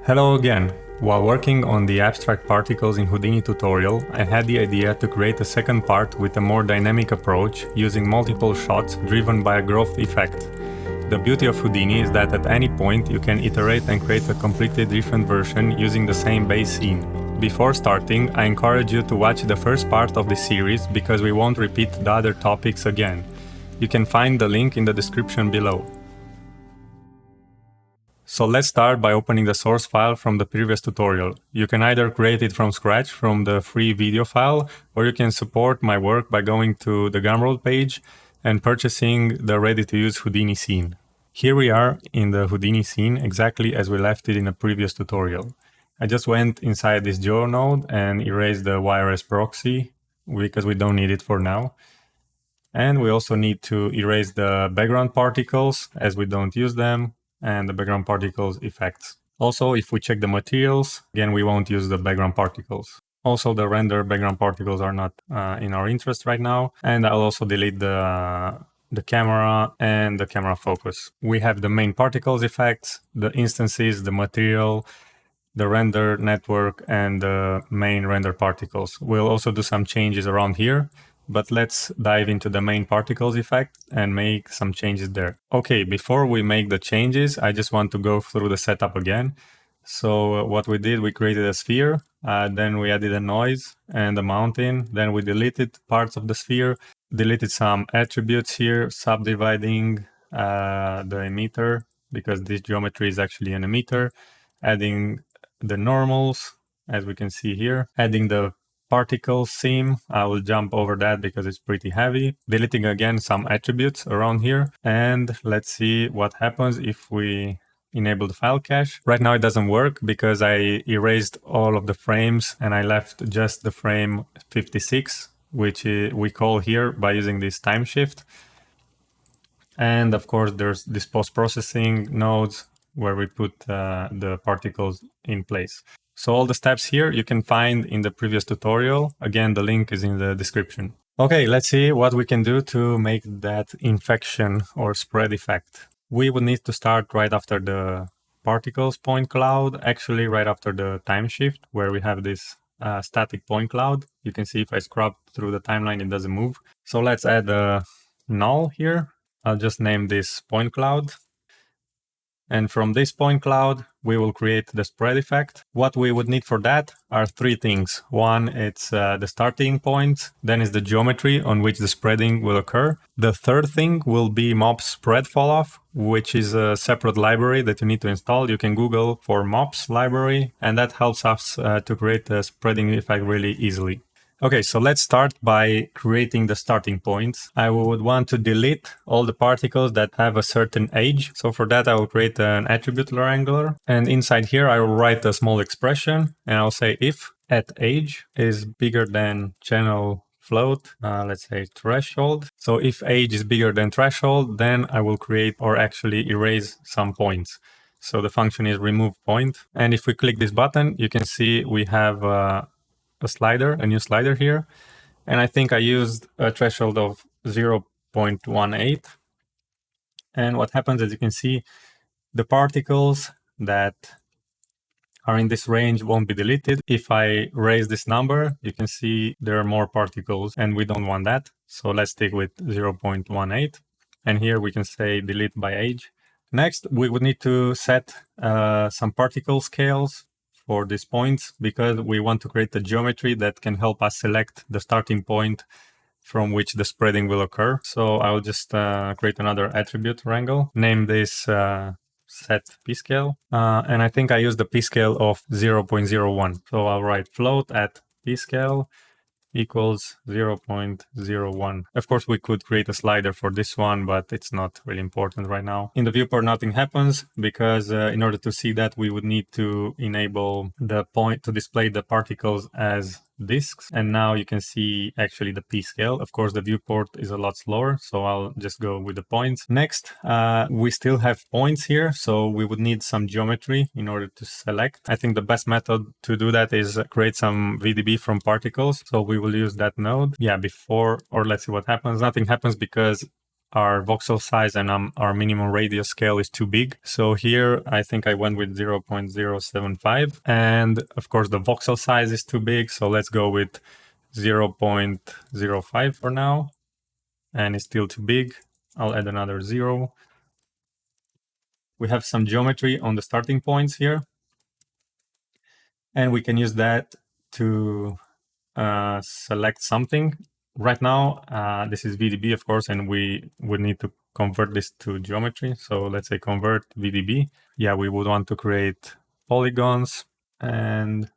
Hello again. While working on the abstract particles in Houdini tutorial, I had the idea to create a second part with a more dynamic approach using multiple shots driven by a growth effect. The beauty of Houdini is that at any point you can iterate and create a completely different version using the same base scene. Before starting, I encourage you to watch the first part of this series because we won't repeat the other topics again. You can find the link in the description below. So let's start by opening the source file from the previous tutorial. You can either create it from scratch from the free video file, or you can support my work by going to the Gumroad page and purchasing the ready-to-use Houdini scene. Here we are in the Houdini scene exactly as we left it in a previous tutorial. I just went inside this geo node and erased the YRS proxy because we don't need it for now. And we also need to erase the background particles as we don't use them, and the background particles effects. Also, if we check the materials, again, we won't use the background particles. Also, the render background particles are not in our interest right now. And I'll also delete the camera and the camera focus. We have the main particles effects, the instances, the material, the render network, and the main render particles. We'll also do some changes around here, but let's dive into the main particles effect and make some changes there. Okay, before we make the changes, I just want to go through the setup again. So what we did, we created a sphere, then we added a noise and a mountain, then we deleted parts of the sphere, deleted some attributes here, subdividing the emitter, because this geometry is actually an emitter, adding the normals, as we can see here, adding the particle seam. I will jump over that because it's pretty heavy. Deleting again some attributes around here. And let's see what happens if we enable the file cache. Right now it doesn't work because I erased all of the frames and I left just the frame 56, which we call here by using this time shift. And of course there's this post-processing nodes where we put the particles in place. So all the steps here you can find in the previous tutorial. Again, the link is in the description. Okay, let's see what we can do to make that infection or spread effect. We would need to start right after the particles point cloud, actually right after the time shift, where we have this static point cloud. You can see if I scrub through the timeline, it doesn't move. So let's add a null here. I'll just name this point cloud. And from this point cloud, we will create the spread effect. What we would need for that are three things. One, it's the starting point. Then is the geometry on which the spreading will occur. The third thing will be MOPs spread falloff, which is a separate library that you need to install. You can Google for MOPs library, and that helps us to create a spreading effect really easily. Okay, so let's start by creating the starting points. I would want to delete all the particles that have a certain age. So for that, I will create an attribute wrangler. And inside here, I will write a small expression and I'll say if at age is bigger than channel float, let's say threshold. So if age is bigger than threshold, then I will create or actually erase some points. So the function is remove point. And if we click this button, you can see we have a new slider here. And I think I used a threshold of 0.18. And what happens, as you can see, the particles that are in this range won't be deleted. If I raise this number, you can see there are more particles and we don't want that. So let's stick with 0.18. And here we can say delete by age. Next, we would need to set some particle scales for these points because we want to create a geometry that can help us select the starting point from which the spreading will occur. So I will just create another attribute wrangle, name this set p-scale, and I think I use the p-scale of 0.01. So I'll write float at p-scale equals 0.01. Of course, we could create a slider for this one, but it's not really important right now. In the viewport, nothing happens because in order to see that, we would need to enable the point to display the particles as disks. And now you can see actually the p-scale. Of course, the viewport is a lot slower, so I'll just go with the points. Next, we still have points here, so we would need some geometry in order to select. I think the best method to do that is create some VDB from particles. So we will use that node. Yeah, before, or let's see what happens. Nothing happens because our voxel size and our minimum radius scale is too big. So here I think I went with 0.075, and of course the voxel size is too big, so let's go with 0.05 for now, and it's still too big. I'll add another 0. We have some geometry on the starting points here, and we can use that to select something. Right now, this is VDB, of course, and we would need to convert this to geometry. So let's say convert VDB. Yeah, we would want to create polygons, and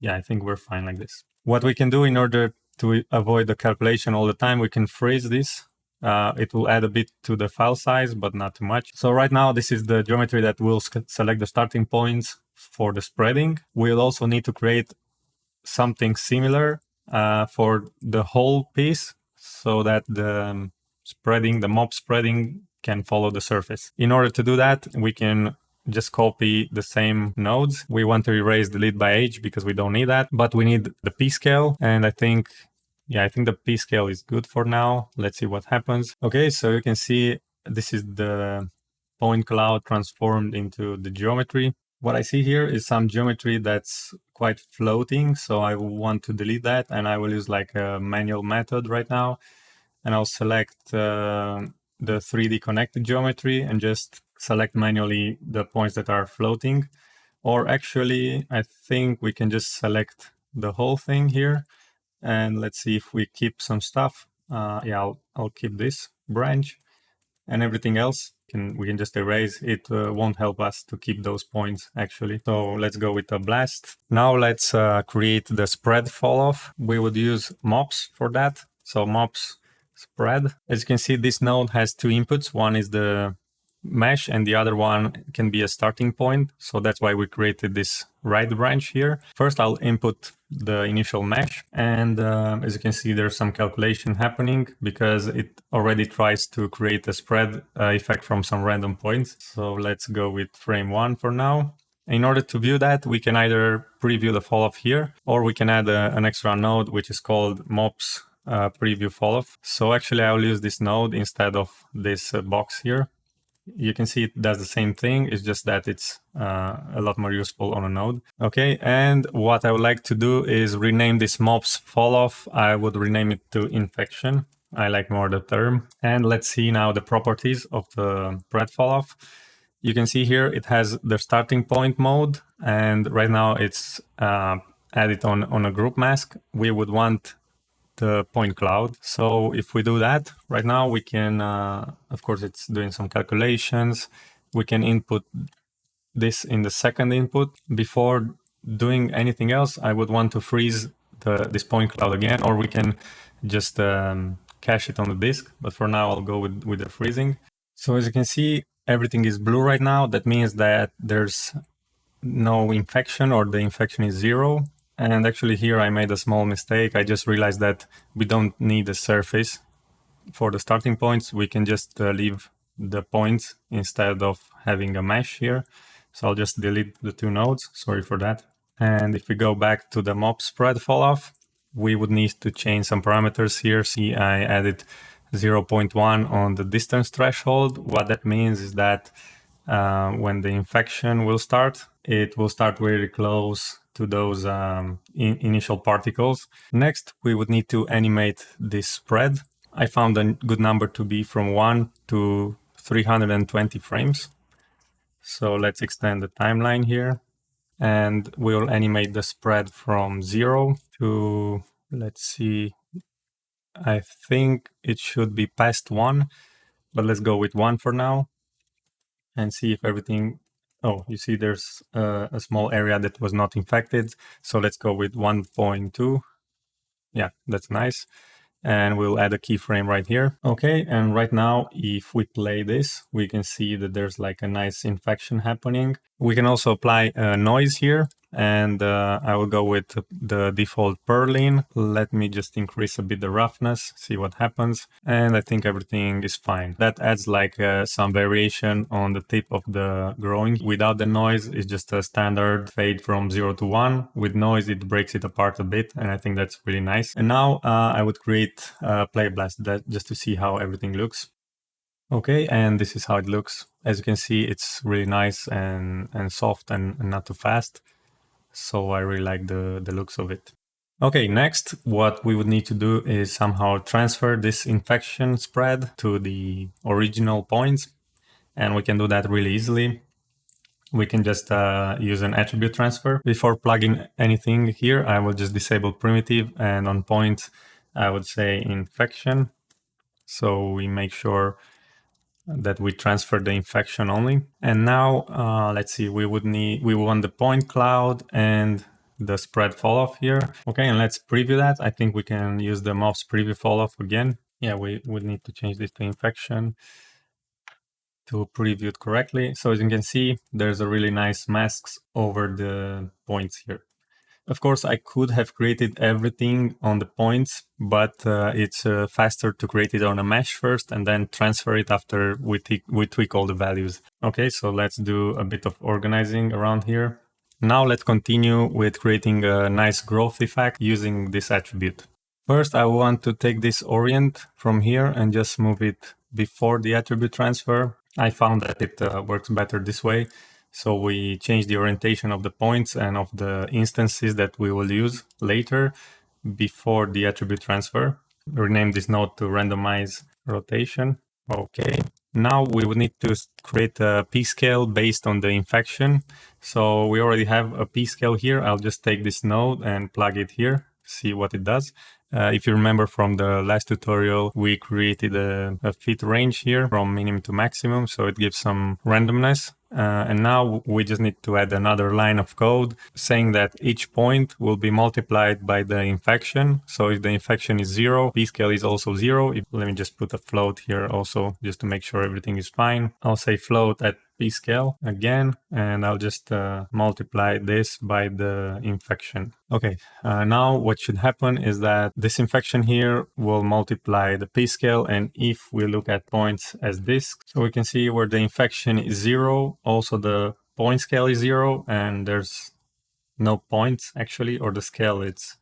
yeah, I think we're fine like this. What we can do in order to avoid the calculation all the time, we can freeze this. It will add a bit to the file size, but not too much. So right now, this is the geometry that will select the starting points for the spreading. We'll also need to create something similar for the whole piece so that the MOP spreading can follow the surface. In order to do that, we can just copy the same nodes. We want to erase delete by age because we don't need that, but we need the P scale. And I think the P scale is good for now. Let's see what happens. Okay, so you can see this is the point cloud transformed into the geometry. What I see here is some geometry that's quite floating, so I want to delete that, and I will use like a manual method right now, and I'll select the 3D connected geometry and just select manually the points that are floating. Or actually, I think we can just select the whole thing here, and let's see if we keep some stuff. Yeah, I'll keep this branch, and everything else we can just erase. It won't help us to keep those points actually. So let's go with a blast. Now let's create the spread fall off. We would use MOPs for that. So MOPs spread. As you can see, this node has two inputs. One is the mesh and the other one can be a starting point. So that's why we created this right branch here. First, I'll input the initial mesh, and as you can see, there's some calculation happening because it already tries to create a spread effect from some random points. So let's go with frame 1 for now. In order to view that, we can either preview the fall off here, or we can add an extra node which is called MOPs preview fall off. So actually I'll use this node instead of this box here. You can see it does the same thing. It's just that it's a lot more useful on a node. Okay, and what I would like to do is rename this MOPs fall off. I would rename it to infection. I like more the term. And let's see now the properties of the spread fall off. You can see here it has the starting point mode, and right now it's added on a group mask. We would want the point cloud. So if we do that right now, we can, of course, it's doing some calculations. We can input this in the second input. Before doing anything else, I would want to freeze this point cloud again, or we can just cache it on the disk. But for now, I'll go with the freezing. So as you can see, everything is blue right now. That means that there's no infection, or the infection is 0. And actually here I made a small mistake. I just realized that we don't need a surface for the starting points. We can just leave the points instead of having a mesh here. So I'll just delete the two nodes. Sorry for that. And if we go back to the MOP spread fall off, we would need to change some parameters here. See, I added 0.1 on the distance threshold. What that means is that when the infection will start, it will start very close to those initial particles. Next, we would need to animate this spread. I found a good number to be from 1 to 320 frames. So let's extend the timeline here, and we'll animate the spread from 0 to, let's see, I think it should be past 1, but let's go with 1 for now and see if everything. Oh, you see there's a small area that was not infected. So let's go with 1.2. Yeah, that's nice. And we'll add a keyframe right here. Okay, and right now, if we play this, we can see that there's like a nice infection happening. We can also apply a noise here, and I will go with the default Perlin. Let me just increase a bit the roughness, see what happens. And I think everything is fine. That adds like some variation on the tip of the growing. Without the noise, it's just a standard fade from 0 to 1. With noise, it breaks it apart a bit, and I think that's really nice. And now I would create a play blast just to see how everything looks. Okay, and this is how it looks. As you can see, it's really nice and soft and not too fast. So I really like the looks of it. Okay, next, what we would need to do is somehow transfer this infection spread to the original points. And we can do that really easily. We can just use an attribute transfer. Before plugging anything here, I will just disable primitive, and on point, I would say infection. So we make sure that we transfer the infection only. And now, let's see, we want the point cloud and the spread fall off here. Okay, and let's preview that. I think we can use the MOPs preview fall off again. Yeah, we would need to change this to infection to preview it correctly. So as you can see, there's a really nice masks over the points here. Of course, I could have created everything on the points, but it's faster to create it on a mesh first and then transfer it after we tweak all the values. Okay, so let's do a bit of organizing around here. Now let's continue with creating a nice growth effect using this attribute. First, I want to take this orient from here and just move it before the attribute transfer. I found that it works better this way. So we change the orientation of the points and of the instances that we will use later before the attribute transfer. Rename this node to randomize rotation. Okay. Now we would need to create a p-scale based on the infection. So we already have a p-scale here. I'll just take this node and plug it here, see what it does. If you remember from the last tutorial, we created a fit range here from minimum to maximum, so it gives some randomness. And now we just need to add another line of code saying that each point will be multiplied by the infection. So if the infection is 0, p-scale is also 0. Let me just put a float here also, just to make sure everything is fine. I'll say float at p-scale again, and I'll just multiply this by the infection. Okay, now what should happen is that this infection here will multiply the p-scale, and if we look at points as this, so we can see where the infection is 0, also the point scale is 0, and there's no points actually, or the scale it's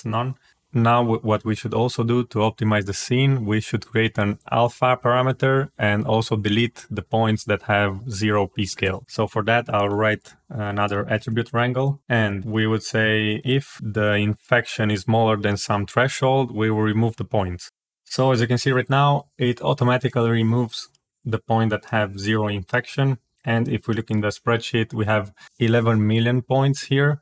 none. Now what we should also do to optimize the scene, we should create an alpha parameter and also delete the points that have 0 p-scale. So for that, I'll write another attribute wrangle, and we would say if the infection is smaller than some threshold, we will remove the points. So as you can see right now, it automatically removes the point that have 0 infection. And if we look in the spreadsheet, we have 11 million points here.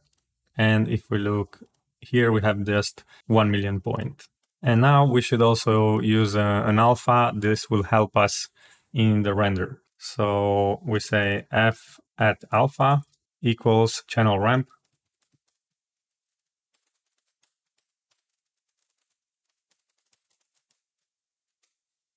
And if we look here, we have just 1 million point. And now we should also use an alpha. This will help us in the render. So we say f at alpha equals channel ramp.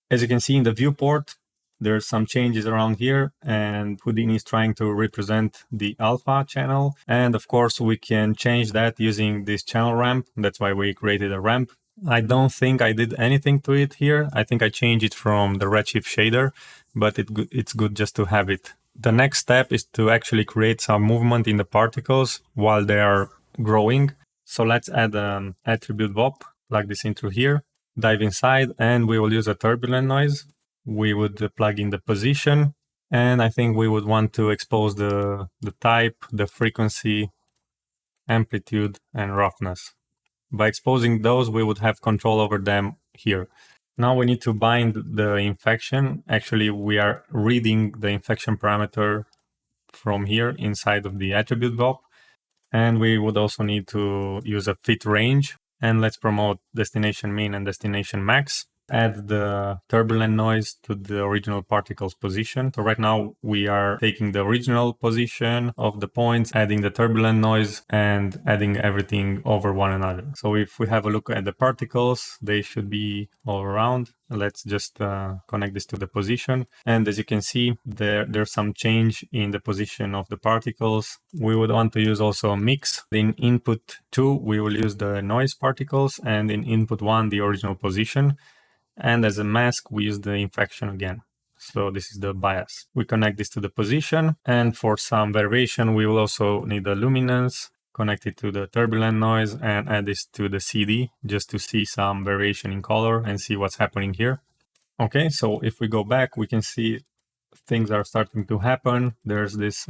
As you can see in the viewport, there's some changes around here, and Houdini is trying to represent the alpha channel. And of course, we can change that using this channel ramp. That's why we created a ramp. I don't think I did anything to it here. I think I changed it from the Redshift shader, but it's good just to have it. The next step is to actually create some movement in the particles while they are growing. So let's add an attribute VOP, plug this into here, dive inside, and we will use a turbulent noise. We would plug in the position, and I think we would want to expose the type, the frequency, amplitude, and roughness. By exposing those, we would have control over them here. Now we need to bind the infection. Actually, we are reading the infection parameter from here inside of the attribute VOP. And we would also need to use a fit range. And let's promote destination min and destination max. Add the turbulent noise to the original particle's position. So right now we are taking the original position of the points, adding the turbulent noise, and adding everything over one another. So if we have a look at the particles, they should be all around. Let's just connect this to the position. And as you can see, there's some change in the position of the particles. We would want to use also a mix. In input 2, we will use the noise particles, and in input 1, the original position. And as a mask, we use the infection again. So this is the bias. We connect this to the position. And for some variation, we will also need the luminance, connect it to the turbulent noise, and add this to the CD just to see some variation in color and see what's happening here. Okay, so if we go back, we can see things are starting to happen. There's this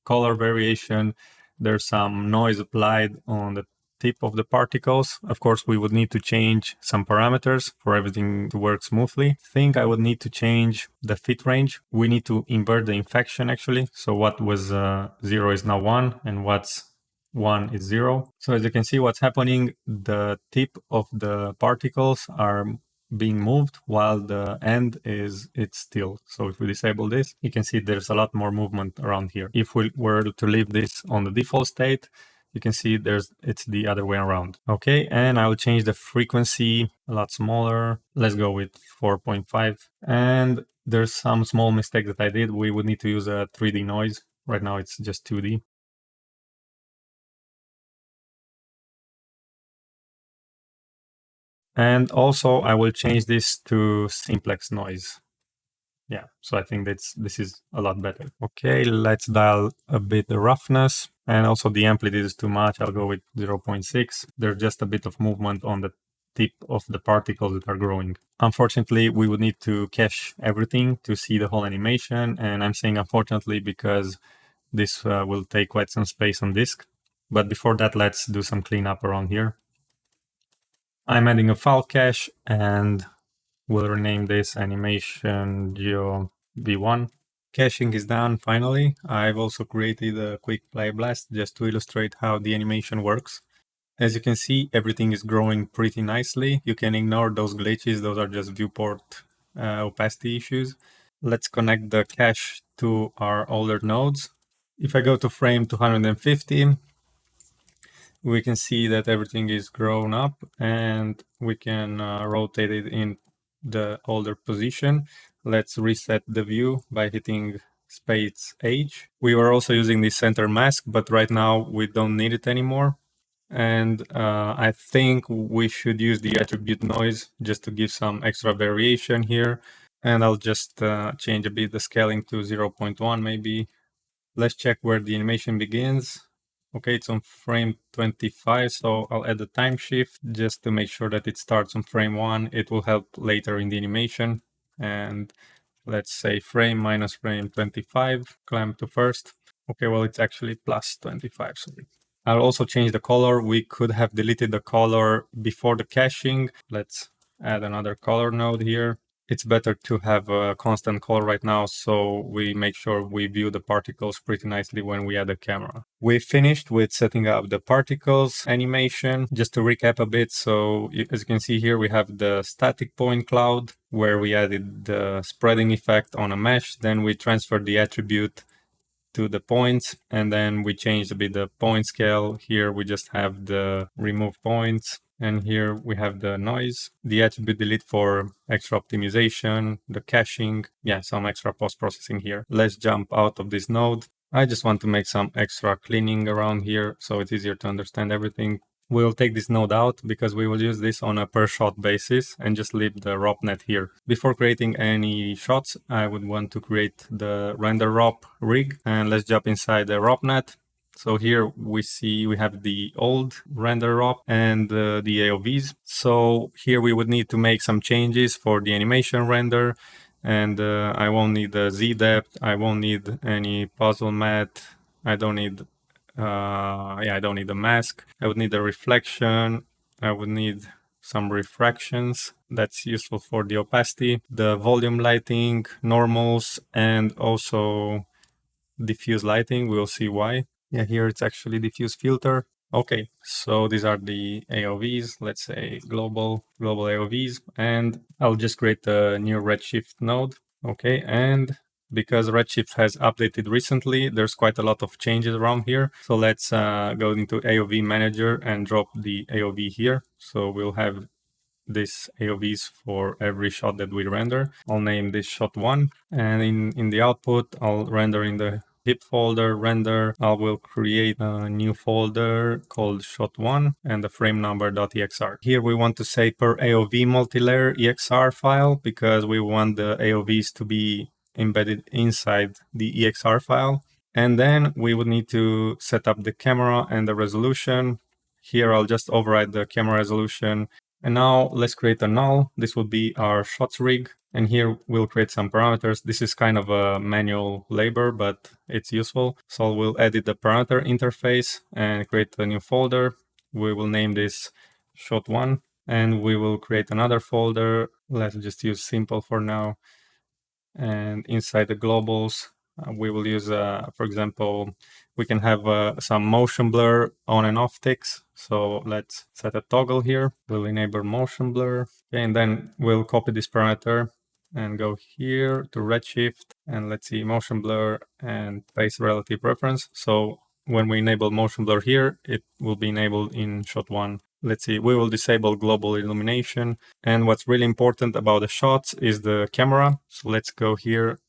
color variation. There's some noise applied on the tip of the particles. Of course, we would need to change some parameters for everything to work smoothly. I think I would need to change the fit range. We need to invert the inflection actually. So what was 0 is now 1, and what's 1 is 0. So as you can see what's happening, the tip of the particles are being moved while the end is it's still. So if we disable this, you can see there's a lot more movement around here. If we were to leave this on the default state, you can see it's the other way around. Okay, and I will change the frequency a lot smaller. Let's go with 4.5. And there's some small mistake that I did. We would need to use a 3D noise. Right now it's just 2D. And also I will change this to simplex noise. Yeah, so I think this is a lot better. Okay, let's dial a bit the roughness, and also the amplitude is too much. I'll go with 0.6. There's just a bit of movement on the tip of the particles that are growing. Unfortunately, we would need to cache everything to see the whole animation, and I'm saying unfortunately because this will take quite some space on disk. But before that, let's do some cleanup around here. I'm adding a file cache, and we'll rename this animation geo v1. Caching is done finally. I've also created a quick play blast just to illustrate how the animation works. As you can see, everything is growing pretty nicely. You can ignore those glitches, those are just viewport opacity issues. Let's connect the cache to our older nodes. If I go to frame 250, we can see that everything is grown up, and we can rotate it in the older position. Let's reset the view by hitting space H. We were also using the center mask, but right now we don't need it anymore. And I think we should use the attribute noise just to give some extra variation here. And I'll just change a bit the scaling to 0.1 maybe. Let's check where the animation begins. Okay, it's on frame 25, so I'll add a time shift just to make sure that it starts on frame 1. It will help later in the animation. And let's say frame minus frame 25, climb to first. Okay, well, it's actually plus 25, sorry. I'll also change the color. We could have deleted the color before the caching. Let's add another color node here. It's better to have a constant color right now, so we make sure we view the particles pretty nicely when we add a camera. We finished with setting up the particles animation. Just to recap a bit, so as you can see here, we have the static point cloud where we added the spreading effect on a mesh. Then we transferred the attribute to the points, and then we changed a bit the point scale. Here we just have the remove points, and here we have the noise, the attribute delete for extra optimization, the caching, yeah, some extra post-processing here. Let's jump out of this node. I just want to make some extra cleaning around here so it's easier to understand everything. We'll take this node out because we will use this on a per shot basis and just leave the ROP.net here. Before creating any shots, I would want to create the render ROP rig, and let's jump inside the ROP.net. So here we see we have the old render ROP and the AOVs. So here we would need to make some changes for the animation render, and I won't need the Z depth, I won't need any puzzle matte, I don't need I don't need a mask. I would need a reflection. I would need some refractions. That's useful for the opacity, the volume lighting, normals, and also diffuse lighting. We'll see why. Yeah, here it's actually diffuse filter. Okay, so these are the AOVs, let's say global AOVs, and I'll just create a new Redshift node. Okay, and because Redshift has updated recently, there's quite a lot of changes around here. So let's go into AOV manager and drop the AOV here. So we'll have this AOVs for every shot that we render. I'll name this shot 1, and in the output, I'll render in the zip folder render. I will create a new folder called shot1 and the frame number.exr. Here we want to say per AOV multilayer EXR file because we want the AOVs to be embedded inside the EXR file. And then we would need to set up the camera and the resolution. Here I'll just override the camera resolution. And now let's create a null. This will be our shots rig. And here we'll create some parameters. This is kind of a manual labor, but it's useful. So we'll edit the parameter interface and create a new folder. We will name this shot1, and we will create another folder. Let's just use simple for now. And inside the globals, we will use, for example, we can have some motion blur on and off ticks. So let's set a toggle here. We'll enable motion blur. Okay, and then we'll copy this parameter and go here to Redshift, and let's see motion blur and paste relative reference. So when we enable motion blur here, it will be enabled in shot1. Let's see, we will disable global illumination. And what's really important about the shots is the camera. So let's go here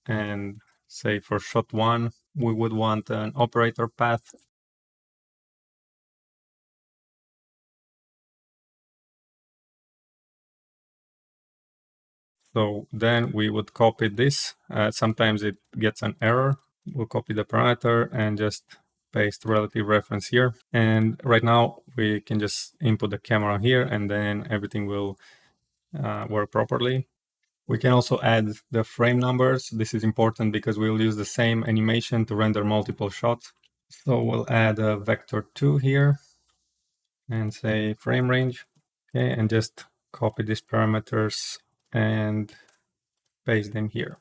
and say for shot1, we would want an operator path. So then we would copy this. Sometimes it gets an error. We'll copy the parameter and just paste relative reference here. And right now we can just input the camera here, and then everything will work properly. We can also add the frame numbers. This is important because we'll use the same animation to render multiple shots. So we'll add a vector 2 here and say frame range. Okay, and just copy these parameters and paste them here.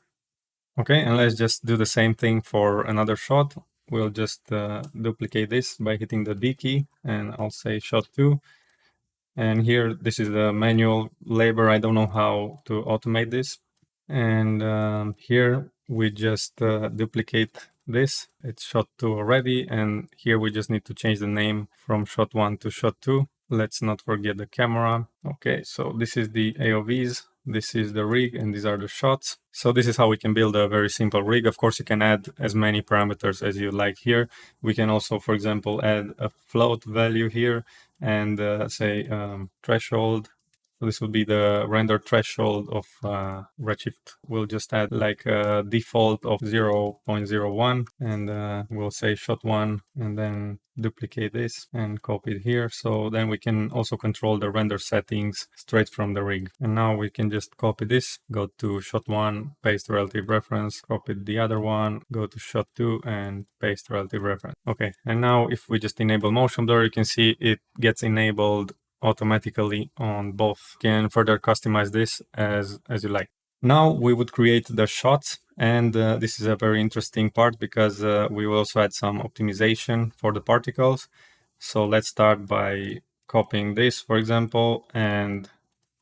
Okay, and let's just do the same thing for another shot. We'll just duplicate this by hitting the D key, and I'll say shot 2. And here, this is the manual labor. I don't know how to automate this. And here we just duplicate this. It's shot 2 already. And here we just need to change the name from shot 1 to shot 2. Let's not forget the camera. Okay, so this is the AOVs. This is the rig, and these are the shots. So this is how we can build a very simple rig. Of course, you can add as many parameters as you like here. We can also, for example, add a float value here and say threshold. So this will be the render threshold of Redshift. We'll just add like a default of 0.01, and we'll say shot1, and then duplicate this and copy it here. So then we can also control the render settings straight from the rig. And now we can just copy this, go to shot1, paste relative reference, copy the other one, go to shot2 and paste relative reference. Okay, and now if we just enable motion blur, you can see it gets enabled automatically on both. You can further customize this as you like. Now we would create the shots, and this is a very interesting part because we will also add some optimization for the particles. So let's start by copying this, for example, and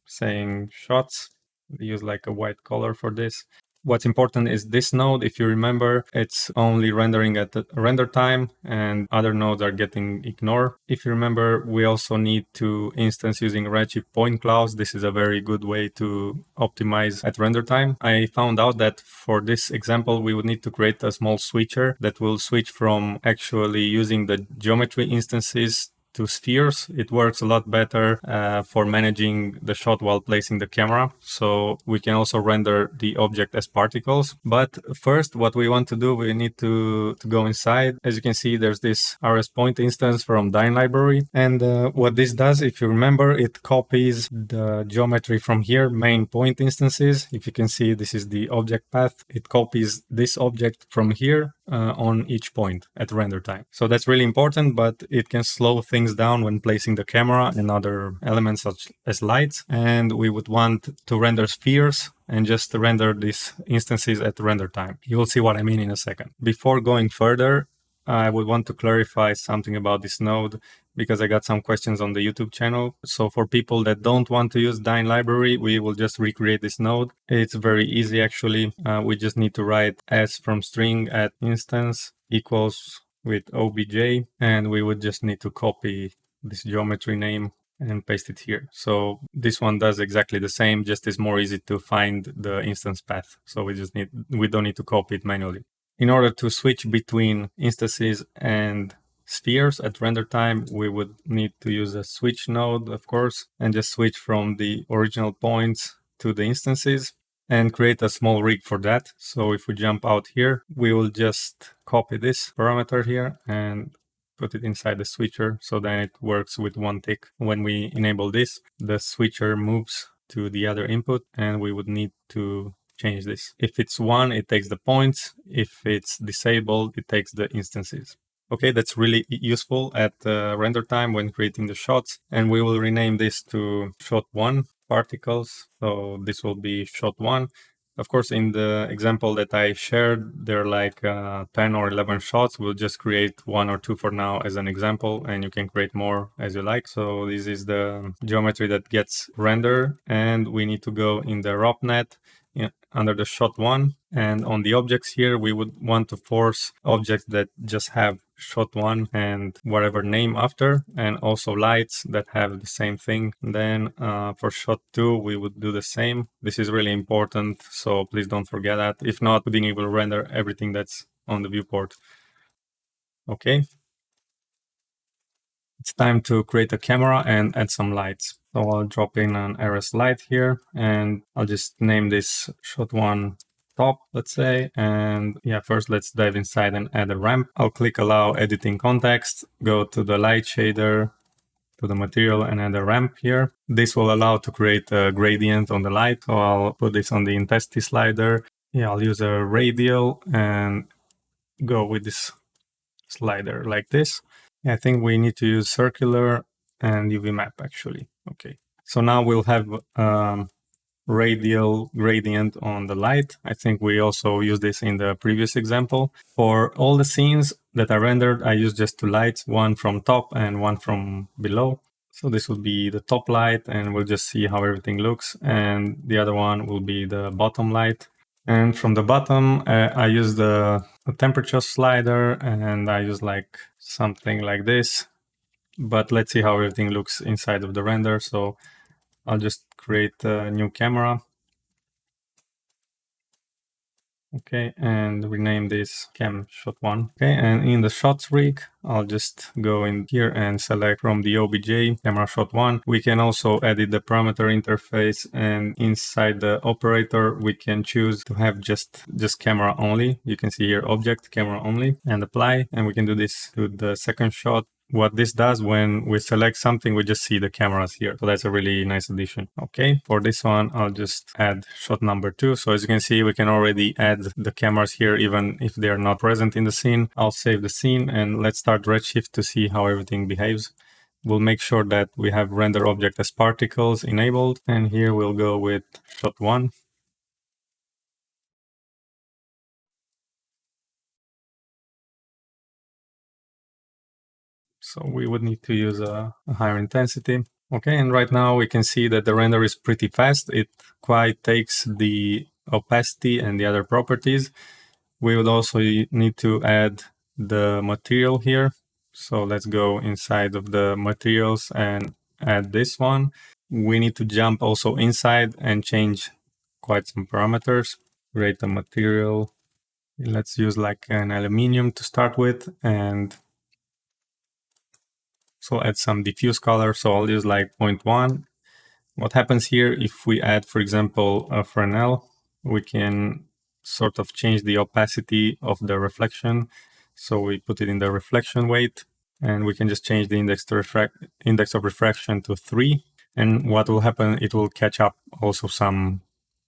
saying shots. Use like a white color for this. What's important is this node. If you remember, it's only rendering at the render time, and other nodes are getting ignored. If you remember, we also need to instance using Redshift point clouds. This is a very good way to optimize at render time. I found out that for this example, we would need to create a small switcher that will switch from actually using the geometry instances to spheres. It works a lot better for managing the shot while placing the camera. So we can also render the object as particles. But first, what we want to do, we need to go inside. As you can see, there's this RS point instance from Dyn library. And what this does, if you remember, it copies the geometry from here, main point instances. If you can see, this is the object path. It copies this object from here on each point at render time. So that's really important, but it can slow things down when placing the camera and other elements such as lights. And we would want to render spheres and just render these instances at render time. You will see what I mean in a second. Before going further, I would want to clarify something about this node because I got some questions on the YouTube channel. So for people that don't want to use Dyn library, we will just recreate this node. It's very easy actually. We just need to write s from string at instance equals with obj, and we would just need to copy this geometry name and paste it here. So this one does exactly the same, just is more easy to find the instance path. So we don't need to copy it manually. In order to switch between instances and spheres at render time, we would need to use a switch node, of course, and just switch from the original points to the instances and create a small rig for that. So if we jump out here, we will just copy this parameter here and put it inside the switcher. So then it works with one tick. When we enable this, the switcher moves to the other input, and we would need to change this. If it's 1, it takes the points. If it's disabled, it takes the instances. Okay, that's really useful at render time when creating the shots. And we will rename this to shot 1 particles. So this will be shot 1. Of course, in the example that I shared, there are like 10 or 11 shots. We'll just create 1 or 2 for now as an example, and you can create more as you like. So this is the geometry that gets rendered, and we need to go in the ROPNet under the shot 1. And on the objects here, we would want to force objects that just have shot 1 and whatever name after, and also lights that have the same thing. Then for shot 2, we would do the same. This is really important, so please don't forget that. If not, Houdini will render everything that's on the viewport. Okay. It's time to create a camera and add some lights. So I'll drop in an RS light here, and I'll just name this shot 1 top, let's say. And yeah, first let's dive inside and add a ramp. I'll click allow editing context, go to the light shader, to the material, and add a ramp here. This will allow to create a gradient on the light. So I'll put this on the intensity slider. Yeah, I'll use a radial and go with this slider like this. I think we need to use circular and UV map actually. Okay. So now we'll have radial gradient on the light. I think we also used this in the previous example. For all the scenes that I rendered, I used just 2 lights, one from top and one from below. So this will be the top light, and we'll just see how everything looks. And the other one will be the bottom light. And from the bottom, I use the temperature slider, and I use like something like this. But let's see how everything looks inside of the render. So I'll just create a new camera. Okay, and rename this cam shot 1. Okay, and in the shots rig, I'll just go in here and select from the OBJ camera shot 1. We can also edit the parameter interface, and inside the operator, we can choose to have just camera only. You can see here object camera only and apply, and we can do this to the second shot. What this does, when we select something, we just see the cameras here. So that's a really nice addition. Okay, for this one, I'll just add shot number 2. So as you can see, we can already add the cameras here, even if they are not present in the scene. I'll save the scene, and let's start Redshift to see how everything behaves. We'll make sure that we have render object as particles enabled. And here we'll go with shot 1. So we would need to use a higher intensity. Okay, and right now we can see that the render is pretty fast. It quite takes the opacity and the other properties. We would also need to add the material here. So let's go inside of the materials and add this one. We need to jump also inside and change quite some parameters. Create a material. Let's use like an aluminium to start with, and so add some diffuse color. So I'll use like 0.1. What happens here, if we add, for example, a Fresnel, we can sort of change the opacity of the reflection. So we put it in the reflection weight, and we can just change the index of refraction to 3. And what will happen, it will catch up also some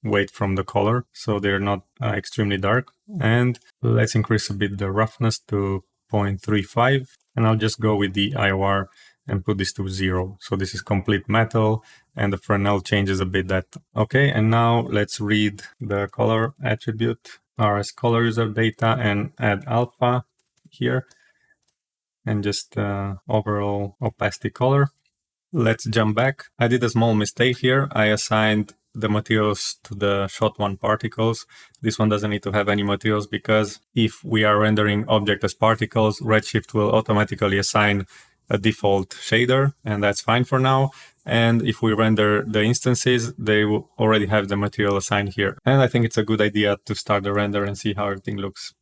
weight from the color, so they're not extremely dark. And let's increase a bit the roughness to 0.35, and I'll just go with the IOR and put this to 0. So this is complete metal, and the Fresnel changes a bit that. Okay, and now let's read the color attribute, RS color user data, and add alpha here, and just overall opacity color. Let's jump back. I did a small mistake here. I assigned the materials to the shot 1 particles. This one doesn't need to have any materials, because if we are rendering object as particles, Redshift will automatically assign a default shader, and that's fine for now. And if we render the instances, they will already have the material assigned here. And I think it's a good idea to start the render and see how everything looks.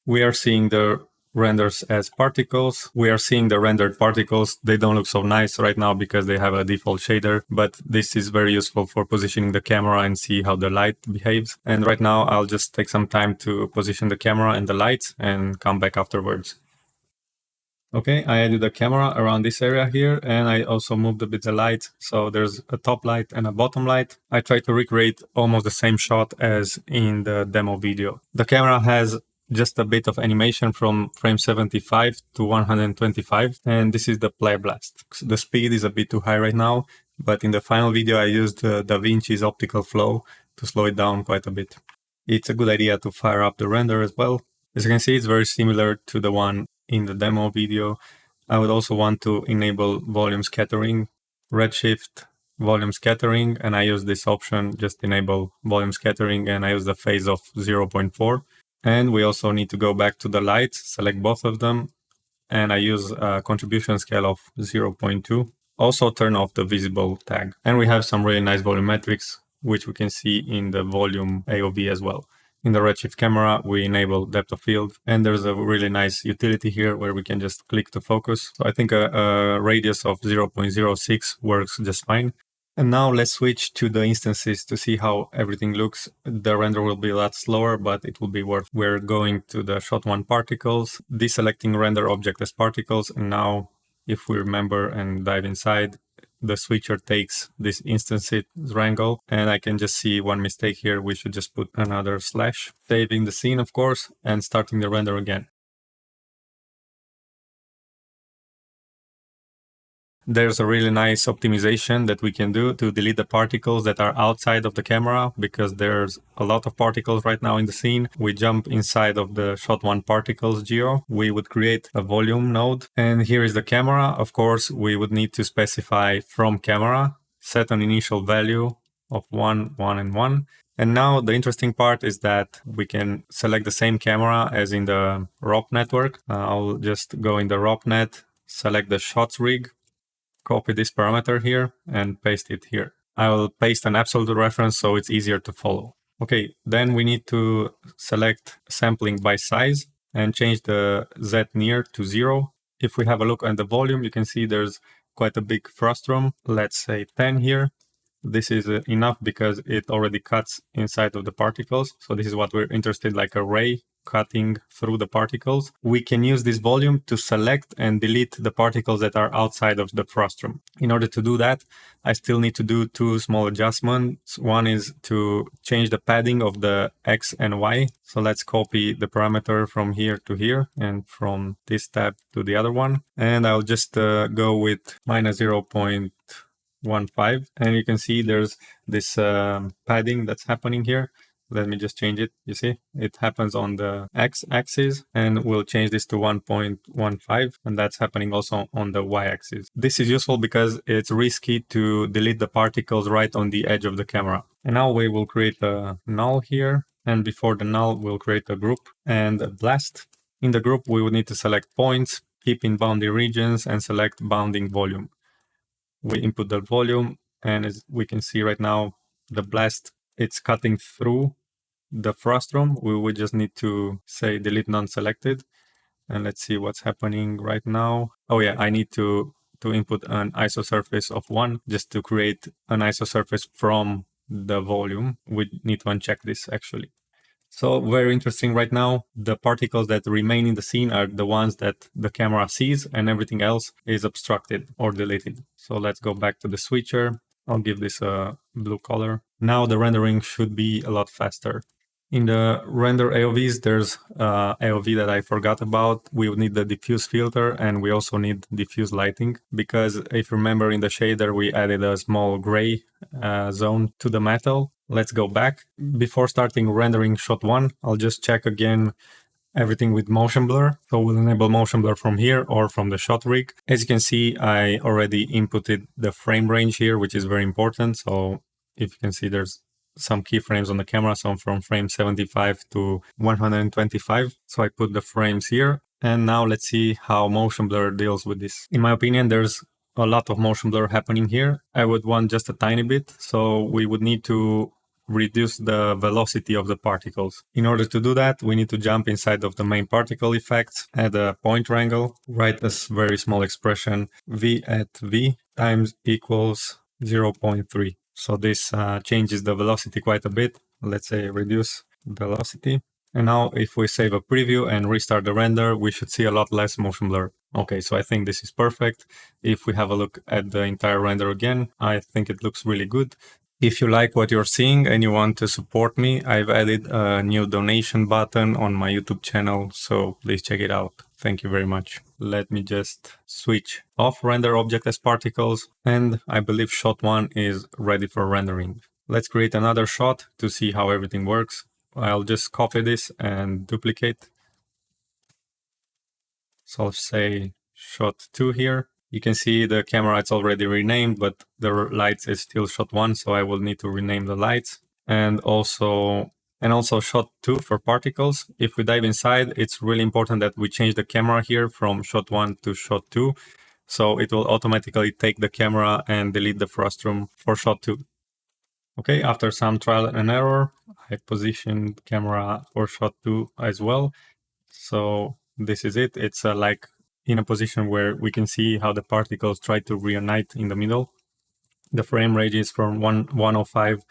We are seeing the renders as particles. We are seeing the rendered particles. They don't look so nice right now because they have a default shader, but this is very useful for positioning the camera and see how the light behaves. And right now I'll just take some time to position the camera and the lights and come back afterwards. Okay, I added a camera around this area here, and I also moved a bit the light. So there's a top light and a bottom light. I tried to recreate almost the same shot as in the demo video. The camera has just a bit of animation from frame 75 to 125, and this is the play blast. The speed is a bit too high right now, but in the final video I used DaVinci's optical flow to slow it down quite a bit. It's a good idea to fire up the render as well. As you can see, it's very similar to the one in the demo video. I would also want to enable volume scattering, redshift, volume scattering, and I use this option, just enable volume scattering, and I use the phase of 0.4. And we also need to go back to the lights, select both of them, and I use a contribution scale of 0.2. Also turn off the visible tag. And we have some really nice volumetrics, which we can see in the volume AOV as well. In the Redshift camera, we enable depth of field, and there's a really nice utility here where we can just click to focus. So I think a radius of 0.06 works just fine. And now let's switch to the instances to see how everything looks. The render will be a lot slower, but it will be worth. We're going to the shot one particles, deselecting render object as particles, and now if we remember and dive inside, the switcher takes this instance wrangle, and I can just see one mistake here. We should just put another slash, saving the scene, of course, and starting the render again. There's a really nice optimization that we can do to delete the particles that are outside of the camera, because there's a lot of particles right now in the scene. We jump inside of the shot one particles geo. We would create a volume node, and here is the camera. Of course, we would need to specify from camera, set an initial value of 1, 1, and 1. And now the interesting part is that we can select the same camera as in the ROP network. I'll just go in the ROP net, select the shots rig, copy this parameter here and paste it here. I will paste an absolute reference so it's easier to follow. Okay, then we need to select sampling by size and change the Z near to 0. If we have a look at the volume, you can see there's quite a big frustrum. Let's say 10 here. This is enough because it already cuts inside of the particles. So this is what we're interested, like a ray cutting through the particles. We can use this volume to select and delete the particles that are outside of the frustrum. In order to do that, I still need to do two small adjustments. One is to change the padding of the X and Y. So let's copy the parameter from here to here and from this tab to the other one. And I'll just go with minus 0.15, and you can see there's this padding that's happening here. Let me just change it. You see, it happens on the x-axis, and we'll change this to 1.15, and that's happening also on the y-axis. This is useful because it's risky to delete the particles right on the edge of the camera. And now we will create a null here, and before the null, we'll create a group and a blast. In the group, we would need to select points, keep in bounding regions, and select bounding volume. We input the volume, and as we can see right now, the blast, it's cutting through the frustrum. We would just need to say delete non-selected, and let's see what's happening right now. Oh yeah, I need to input an isosurface of 1 just to create an isosurface from the volume. We need to uncheck this actually. So very interesting right now. The particles that remain in the scene are the ones that the camera sees, and everything else is obstructed or deleted. So let's go back to the switcher. I'll give this a blue color. Now the rendering should be a lot faster. In the render AOVs, there's AOV that I forgot about. We would need the diffuse filter, and we also need diffuse lighting, because if you remember in the shader, we added a small gray zone to the metal. Let's go back. Before starting rendering shot 1, I'll just check again everything with motion blur. So we'll enable motion blur from here or from the shot rig. As you can see, I already inputted the frame range here, which is very important. So if you can see, there's some keyframes on the camera, so from frame 75 to 125. So I put the frames here. And now let's see how motion blur deals with this. In my opinion, there's a lot of motion blur happening here. I would want just a tiny bit. So we would need to reduce the velocity of the particles. In order to do that, we need to jump inside of the main particle effects, add a point wrangle, write this very small expression, v at v times equals 0.3. So this changes the velocity quite a bit. Let's say reduce velocity. And now if we save a preview and restart the render, we should see a lot less motion blur. Okay, so I think this is perfect. If we have a look at the entire render again, I think it looks really good. If you like what you're seeing and you want to support me, I've added a new donation button on my YouTube channel, so please check it out. Thank you very much. Let me just switch off render object as particles, and I believe shot 1 is ready for rendering. Let's create another shot to see how everything works. I'll just copy this and duplicate. So I'll say shot 2 here. You can see the camera, it's already renamed, but the lights is still shot 1, so I will need to rename the lights. And also shot 2 for particles. If we dive inside, it's really important that we change the camera here from shot 1 to shot 2. So it will automatically take the camera and delete the frustrum for shot 2. Okay, after some trial and error, I positioned camera for shot 2 as well. So this is it. It's like in a position where we can see how the particles try to reunite in the middle. The frame ranges from 105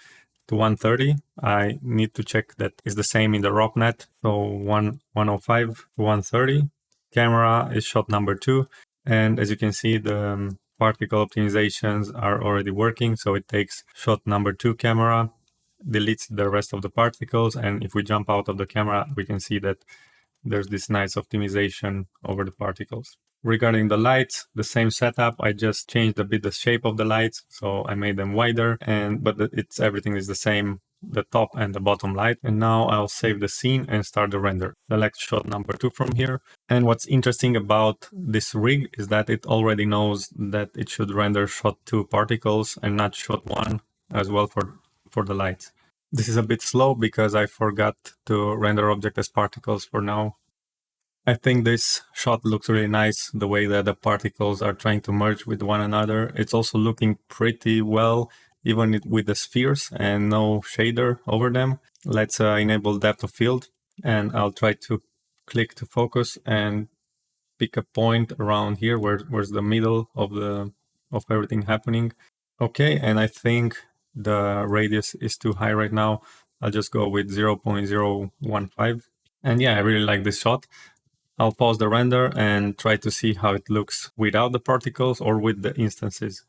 to 130. I need to check that is the same in the ROPNet. So 105 to 130. Camera is shot number 2. And as you can see, the particle optimizations are already working. So it takes shot number 2 camera, deletes the rest of the particles. And if we jump out of the camera, we can see that there's this nice optimization over the particles. Regarding the lights, the same setup. I just changed a bit the shape of the lights, so I made them wider, but everything is the same, the top and the bottom light. And now I'll save the scene and start the render. Select shot number 2 from here. And what's interesting about this rig is that it already knows that it should render shot 2 particles and not shot 1 as well for the lights. This is a bit slow because I forgot to render object as particles for now. I think this shot looks really nice, the way that the particles are trying to merge with one another. It's also looking pretty well, even with the spheres and no shader over them. Let's enable depth of field, and I'll try to click to focus and pick a point around here where's the middle of everything happening. Okay, and I think the radius is too high right now. I'll just go with 0.015. And yeah, I really like this shot. I'll pause the render and try to see how it looks without the particles or with the instances.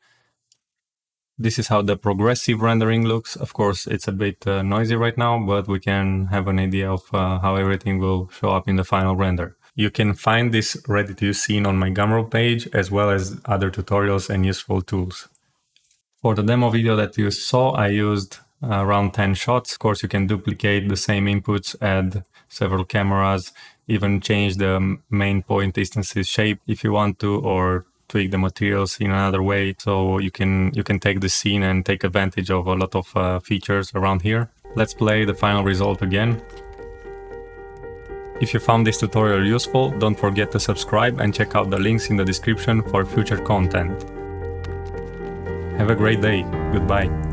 This is how the progressive rendering looks. Of course, it's a bit noisy right now, but we can have an idea of how everything will show up in the final render. You can find this ready-to-use scene on my Gumroad page, as well as other tutorials and useful tools. For the demo video that you saw, I used around 10 shots. Of course, you can duplicate the same inputs, add several cameras, even change the main point instance's shape if you want to, or tweak the materials in another way. So you can take the scene and take advantage of a lot of features around here. Let's play the final result again. If you found this tutorial useful, don't forget to subscribe and check out the links in the description for future content. Have a great day. Goodbye.